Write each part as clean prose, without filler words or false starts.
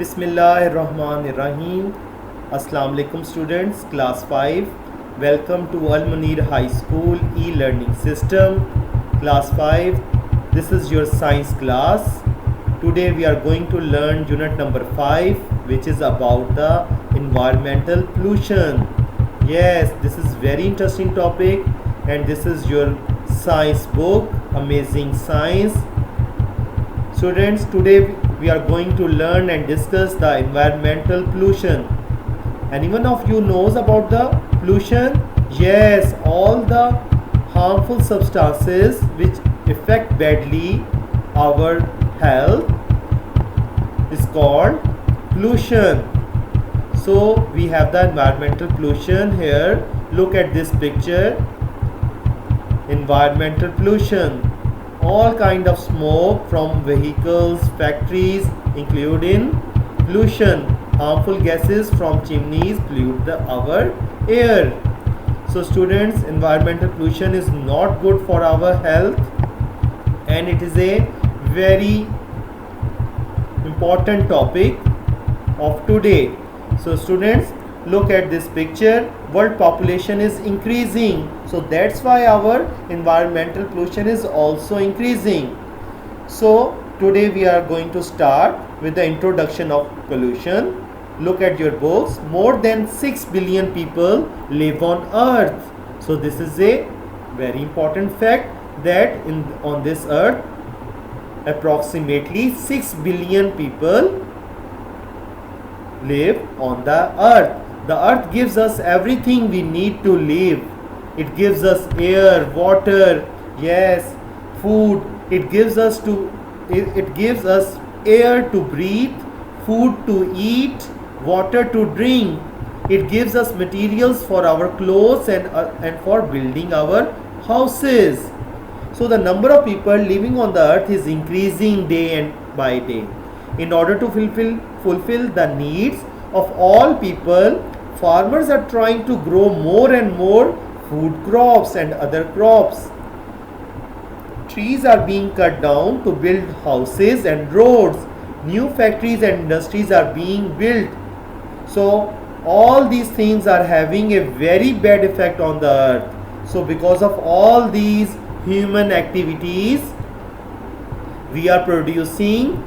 Bismillahirrahmanirrahim. Assalamu alaikum students, class 5. Welcome to Al Munir High School e-learning system. Class 5. This is your science class. Today we are going to learn unit number 5, which is about the environmental pollution. Yes, this is very interesting topic, and this is your science book, Amazing Science. Students, today we are going to learn and discuss the environmental pollution. Anyone of you knows about the pollution? Yes, all the harmful substances which affect badly our health is called pollution. So we have the environmental pollution here. Look at this picture. Environmental pollution. All kind of smoke from vehicles, factories include in pollution. Harmful gases from chimneys pollute our air. So students, environmental pollution is not good for our health, and it is a very important topic of today. So students, look at this picture. World population is increasing, so that's why our environmental pollution is also increasing. So today we are going to start with the introduction of pollution. Look at your books. More than 6 billion people live on earth. So this is a very important fact, that on this earth approximately 6 billion people live on the earth. The earth gives us everything we need to live. It gives us air, water, yes, food. It gives us air to breathe, food to eat, water to drink. It gives us materials for our clothes and for building our houses. So the number of people living on the earth is increasing day and by day. In order to fulfill the needs of all people, farmers are trying to grow more and more food crops and other crops. Trees are being cut down to build houses and roads. New factories and industries are being built. So all these things are having a very bad effect on the earth. So because of all these human activities, we are producing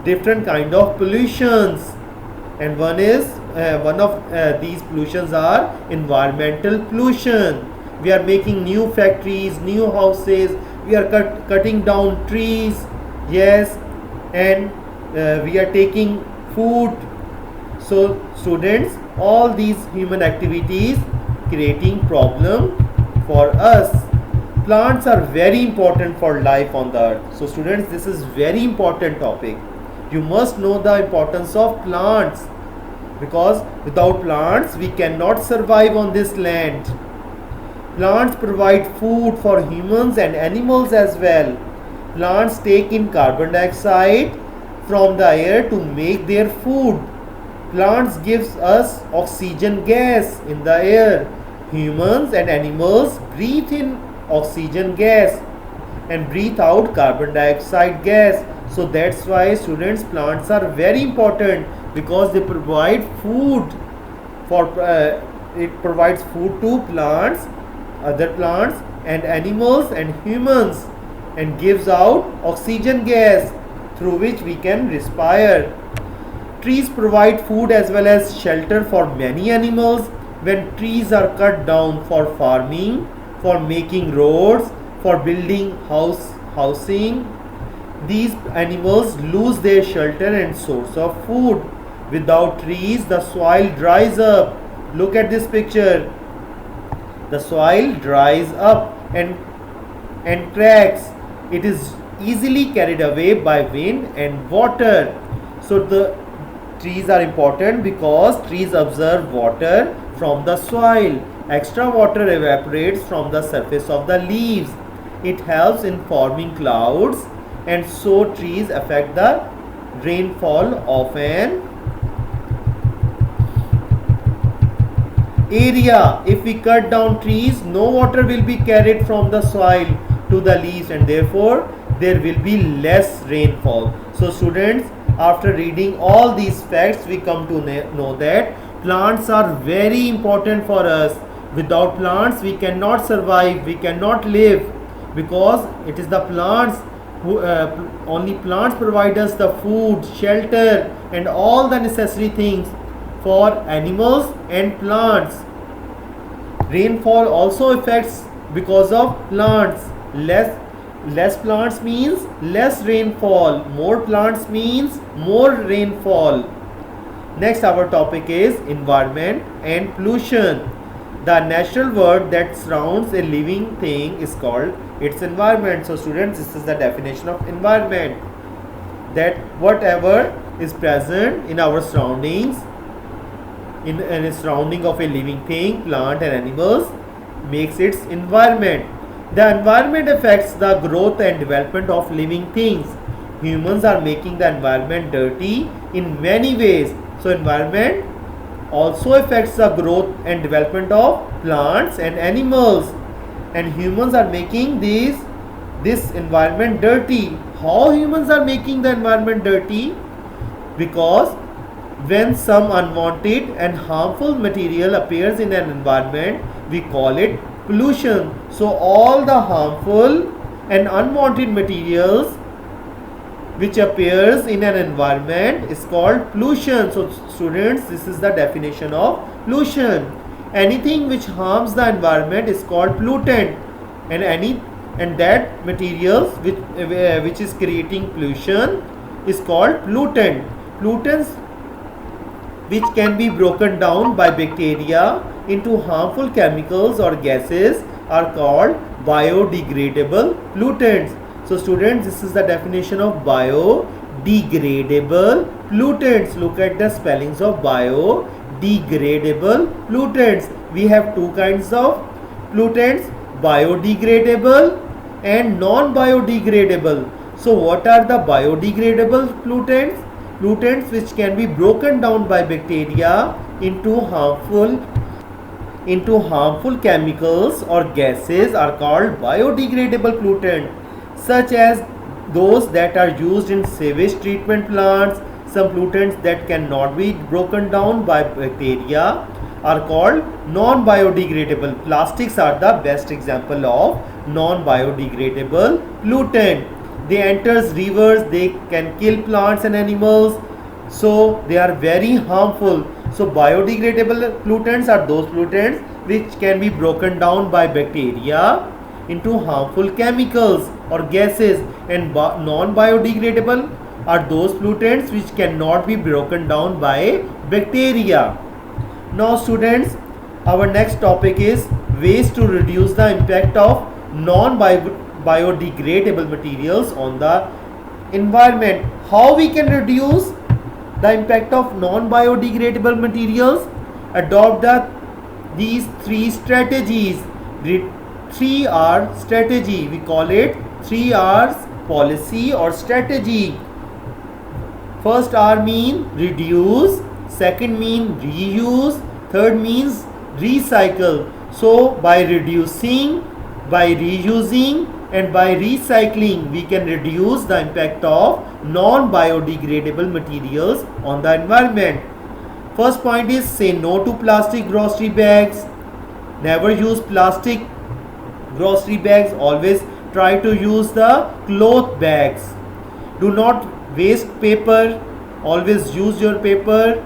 different kind of pollutions, and one of these pollutions are environmental pollution. We are making new factories, new houses, we are cutting down trees, yes, and we are taking food. So students, all these human activities creating problem for us. Plants are very important for life on the earth. So students, this is very important topic. You must know the importance of plants, because without plants we cannot survive on this land. Plants provide food for humans and animals as well. Plants take in carbon dioxide from the air to make their food. Plants gives us oxygen gas in the air. Humans and animals breathe in oxygen gas and breathe out carbon dioxide gas. So that's why students, plants are very important, because they provide food for it provides food to plants, other plants and animals and humans, and gives out oxygen gas through which we can respire. Trees provide food as well as shelter for many animals. When trees are cut down for farming, for making roads, for building housing, these animals lose their shelter and source of food. Without trees, the soil dries up. Look at this picture. The soil dries up and cracks. It is easily carried away by wind and water. So the trees are important because trees absorb water from the soil. Extra water evaporates from the surface of the leaves. It helps in forming clouds, and so trees affect the rainfall of an area. If we cut down trees, no water will be carried from the soil to the leaves, and therefore there will be less rainfall. So students, After reading all these facts, we come to know that plants are very important for us. Without plants, we cannot survive, we cannot live, because it is the plants who only plants provide us the food, shelter, and all the necessary things for animals and plants. Rainfall also affects because of plants. Less plants means less rainfall, more plants means more rainfall. Next, our topic is environment and pollution. The natural world that surrounds a living thing is called its environment. So students, this is the definition of environment, that whatever is present in our surroundings, in a surrounding of a living thing, plant and animals, makes its environment. The environment affects the growth and development of living things. Humans are making the environment dirty in many ways. So environment also affects the growth and development of plants and animals, and humans are making this environment dirty. How humans are making the environment dirty? Because when some unwanted and harmful material appears in an environment, we call it pollution. So all the harmful and unwanted materials which appears in an environment is called pollution. So students, this is the definition of pollution. Anything which harms the environment is called pollutant, and that materials which is creating pollution is called pollutant. Pollutants which can be broken down by bacteria into harmful chemicals or gases are called biodegradable pollutants. So students, this is the definition of biodegradable pollutants. Look at the spellings of biodegradable pollutants. We have two kinds of pollutants, biodegradable and non-biodegradable. So what are the biodegradable pollutants? Pollutants which can be broken down by bacteria into harmful chemicals or gases are called biodegradable pollutants, such as those that are used in sewage treatment plants. Some pollutants that cannot be broken down by bacteria are called non-biodegradable. Plastics are the best example of non-biodegradable pollutant. They enters rivers, they can kill plants and animals, so they are very harmful. So biodegradable pollutants are those pollutants which can be broken down by bacteria into harmful chemicals or gases, and non-biodegradable are those pollutants which cannot be broken down by bacteria. Now students, our next topic is ways to reduce the impact of non-biodegradable materials on the environment. How we can reduce the impact of non-biodegradable materials? Adopt these three strategies. 3R strategy. We call it 3R's policy or strategy. First R mean reduce, second mean reuse, third means recycle. So by reducing, by reusing and by recycling, we can reduce the impact of non-biodegradable materials on the environment. First point is say no to plastic grocery bags. Never use plastic grocery bags. Always try to use the cloth bags. Do not waste paper. Always use your paper.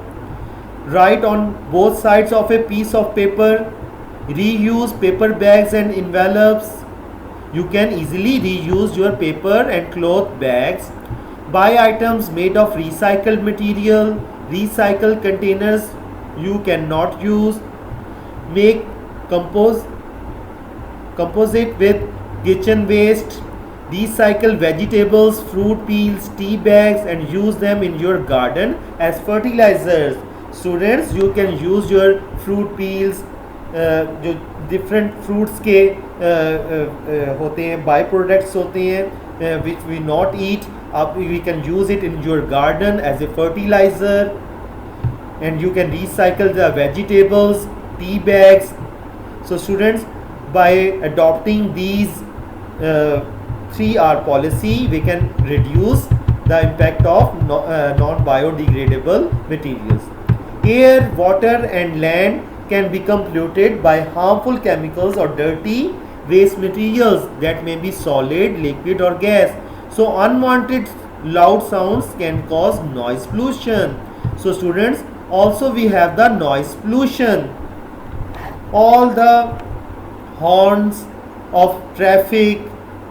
Write on both sides of a piece of paper. Reuse paper bags and envelopes. You can easily reuse your paper and cloth bags. Buy items made of recycled material. Recycle containers you cannot use. Make composite with kitchen waste. Recycle vegetables, fruit peels, tea bags and use them in your garden as fertilizers. Students, you can use your fruit peels, जो different fruits के होते हैं, by products होते हैं which we not eat, we can use it in your garden as a fertilizer, and you can recycle the vegetables, tea bags. So students, by adopting these 3R policy, we can reduce the impact of non-biodegradable materials. Air, water and land can become polluted by harmful chemicals or dirty waste materials that may be solid, liquid or gas. So unwanted loud sounds can cause noise pollution. So students, also we have the noise pollution. All the horns of traffic,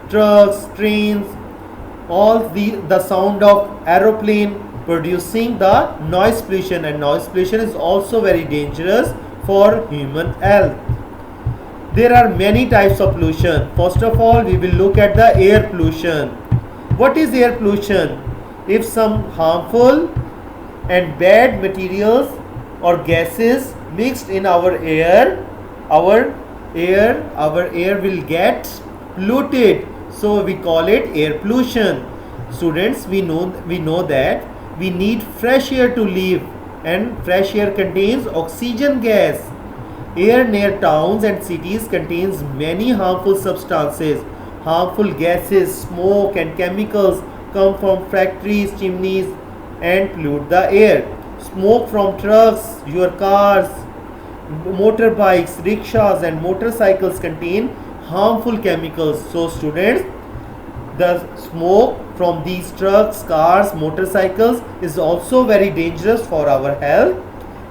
trucks, trains, all the sound of aeroplane producing the noise pollution, and noise pollution is also very dangerous for human health. There are many types of pollution. First of all, we will look at the air pollution. What is air pollution? If some harmful and bad materials or gases mixed in our air, our air will get polluted. So we call it air pollution. Students, we know that we need fresh air to live, and fresh air contains oxygen gas. Air near towns and cities contains many harmful substances. Harmful gases, smoke and chemicals come from factories, chimneys and pollute the air. Smoke from trucks, your cars, motorbikes, rickshaws and motorcycles contain harmful chemicals. So students, the smoke from these trucks, cars, motorcycles is also very dangerous for our health,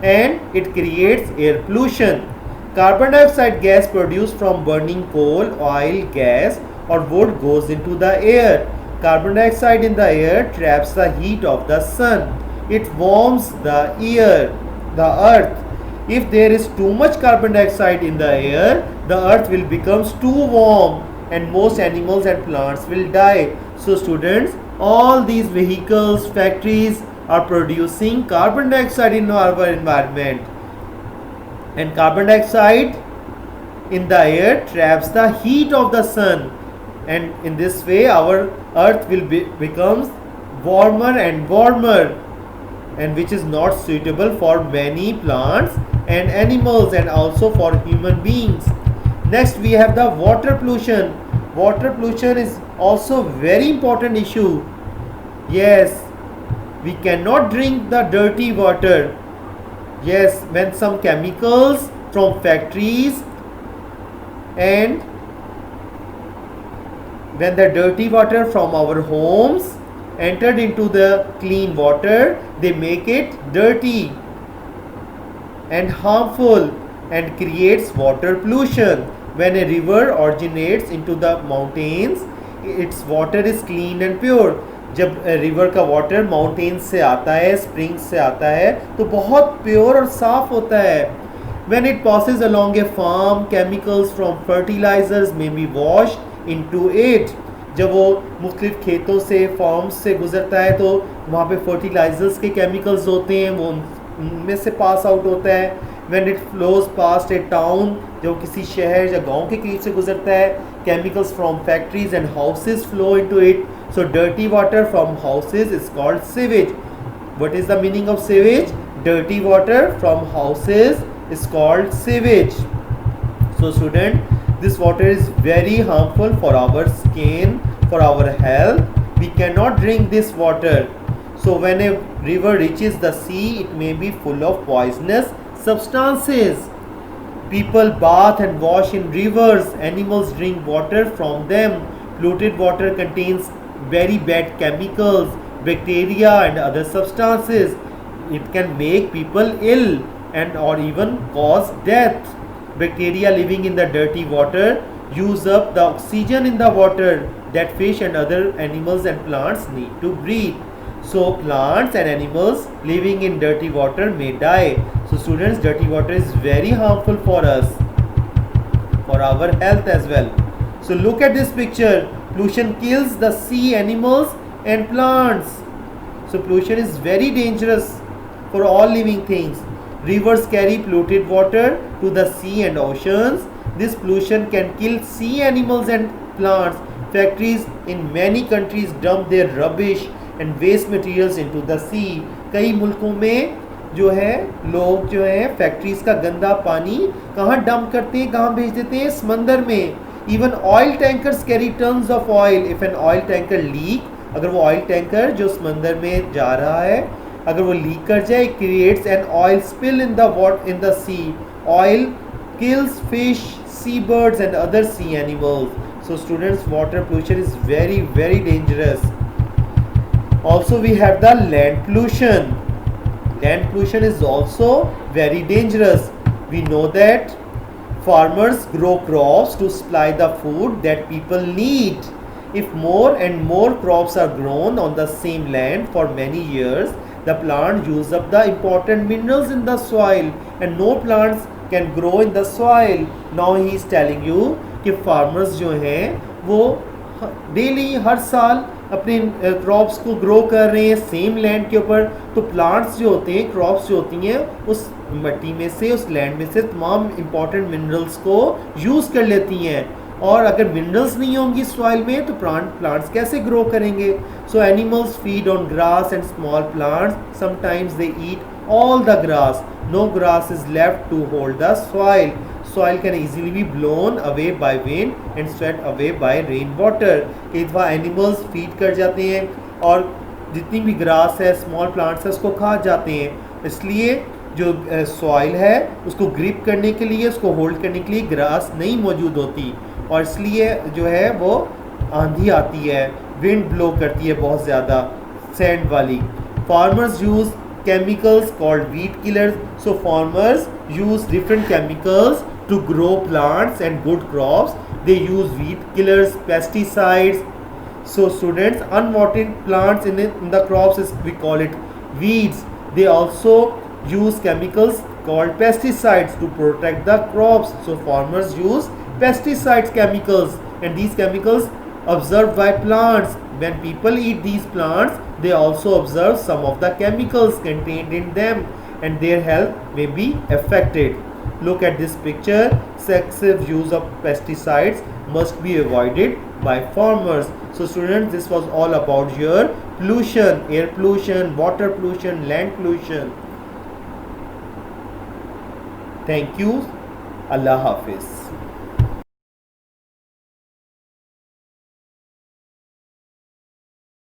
and it creates air pollution. Carbon dioxide gas produced from burning coal, oil, gas or wood goes into the air. Carbon dioxide in the air traps the heat of the sun. It warms the earth. If there is too much carbon dioxide in the air, the earth will become too warm and most animals and plants will die. So students, all these vehicles, factories are producing carbon dioxide in our environment, and carbon dioxide in the air traps the heat of the sun, and in this way our earth will becomes warmer and warmer, and which is not suitable for many plants and animals and also for human beings. Next we have the water pollution. Water pollution is also very important issue. Yes, we cannot drink the dirty water. Yes, when some chemicals from factories and when the dirty water from our homes entered into the clean water, they make it dirty and harmful and creates water pollution. When a river originates into the mountains, its water is clean and pure. जब river का water mountain से आता है, spring से आता है, तो बहुत प्योर और साफ होता है. When it passes along a farm, chemicals from fertilizers may be washed into it. जब वो मुख्तलिफ खेतों से, फार्म्स से गुजरता है, तो वहाँ पे फर्टिलाइजर्स के केमिकल्स होते हैं, वो उनमें से पास आउट होता है. When it flows past a town, जब किसी शहर या गांव के करीब से गुजरता है, chemicals from factories and houses flow into it. So dirty water from houses is called sewage. What is the meaning of sewage? Dirty water from houses is called sewage. So student, this water is very harmful for our skin, for our health. We cannot drink this water. So when a river reaches the sea, it may be full of poisonous substances. People bath and wash in rivers. Animals drink water from them. Polluted water contains very bad chemicals, bacteria and other substances. It can make people ill and or even cause death. Bacteria living in the dirty water use up the oxygen in the water that fish and other animals and plants need to breathe. So plants and animals living in dirty water may die. So students, dirty water is very harmful for us, for our health as well. So look at this picture. Pollution kills the sea animals and plants. So pollution is very dangerous for all living things. Rivers carry polluted water to the sea and oceans. This pollution can kill sea animals and plants. Factories in many countries dump their rubbish and waste materials into the sea. कई मुल्कों में जो है लोग जो है factories का गंदा पानी कहाँ डंप करते हैं, कहाँ भेज देते हैं? समंदर में. Even oil tankers carry tons of oil. If an oil tanker leak, अगर वो ऑयल टैंकर जो समंदर में जा रहा है, अगर वो लीक कर जाए, creates an oil spill in the sea. Oil kills fish, seabirds and other sea animals. So students, water pollution is very very dangerous. Also we have the land pollution. Land pollution is also very dangerous. We know that farmers grow crops to supply the food that people need. If more and more crops are grown on the same land for many years, the plant use up the important minerals in the soil and no plants can grow in the soil. Now he is telling you कि farmers जो हैं वो daily हर साल अपने crops को grow कर रहे हैं सेम लैंड के ऊपर, तो प्लांट्स जो होते हैं, क्रॉप्स जो होती हैं, उस मिट्टी में से, उस लैंड में से तमाम इम्पॉर्टेंट मिनरल्स को यूज़ कर लेती हैं. और अगर मिनरल्स नहीं होंगी सॉइल में तो प्लांट्स कैसे ग्रो करेंगे? सो animals feed on grass and small plants. Sometimes they eat all the grass. No grass is left to hold the soil. Soil can easily be blown away by wind and swept away by rainwater. कई दफ़ा animals feed कर जाते हैं और जितनी भी grass है, small plants है, उसको खा जाते हैं. इसलिए जो सॉइल है उसको ग्रिप करने के लिए, उसको होल्ड करने के लिए ग्रास नहीं मौजूद होती, और इसलिए जो है वो आंधी आती है, विंड ब्लो करती है बहुत ज़्यादा, सैंड वाली. Farmers use chemicals called weed killers. So farmers use different chemicals to grow plants and good crops. They use weed killers, pesticides. So students, unwanted plants in the crops is, we call it weeds. They also use chemicals called pesticides to protect the crops. So farmers use pesticides chemicals, and these chemicals observed by plants. When people eat these plants, they also observe some of the chemicals contained in them and their health may be affected. Look at this picture. Excessive use of pesticides must be avoided by farmers. So students, this was all about your pollution, air pollution, water pollution, land pollution. Thank you. Allah Hafiz.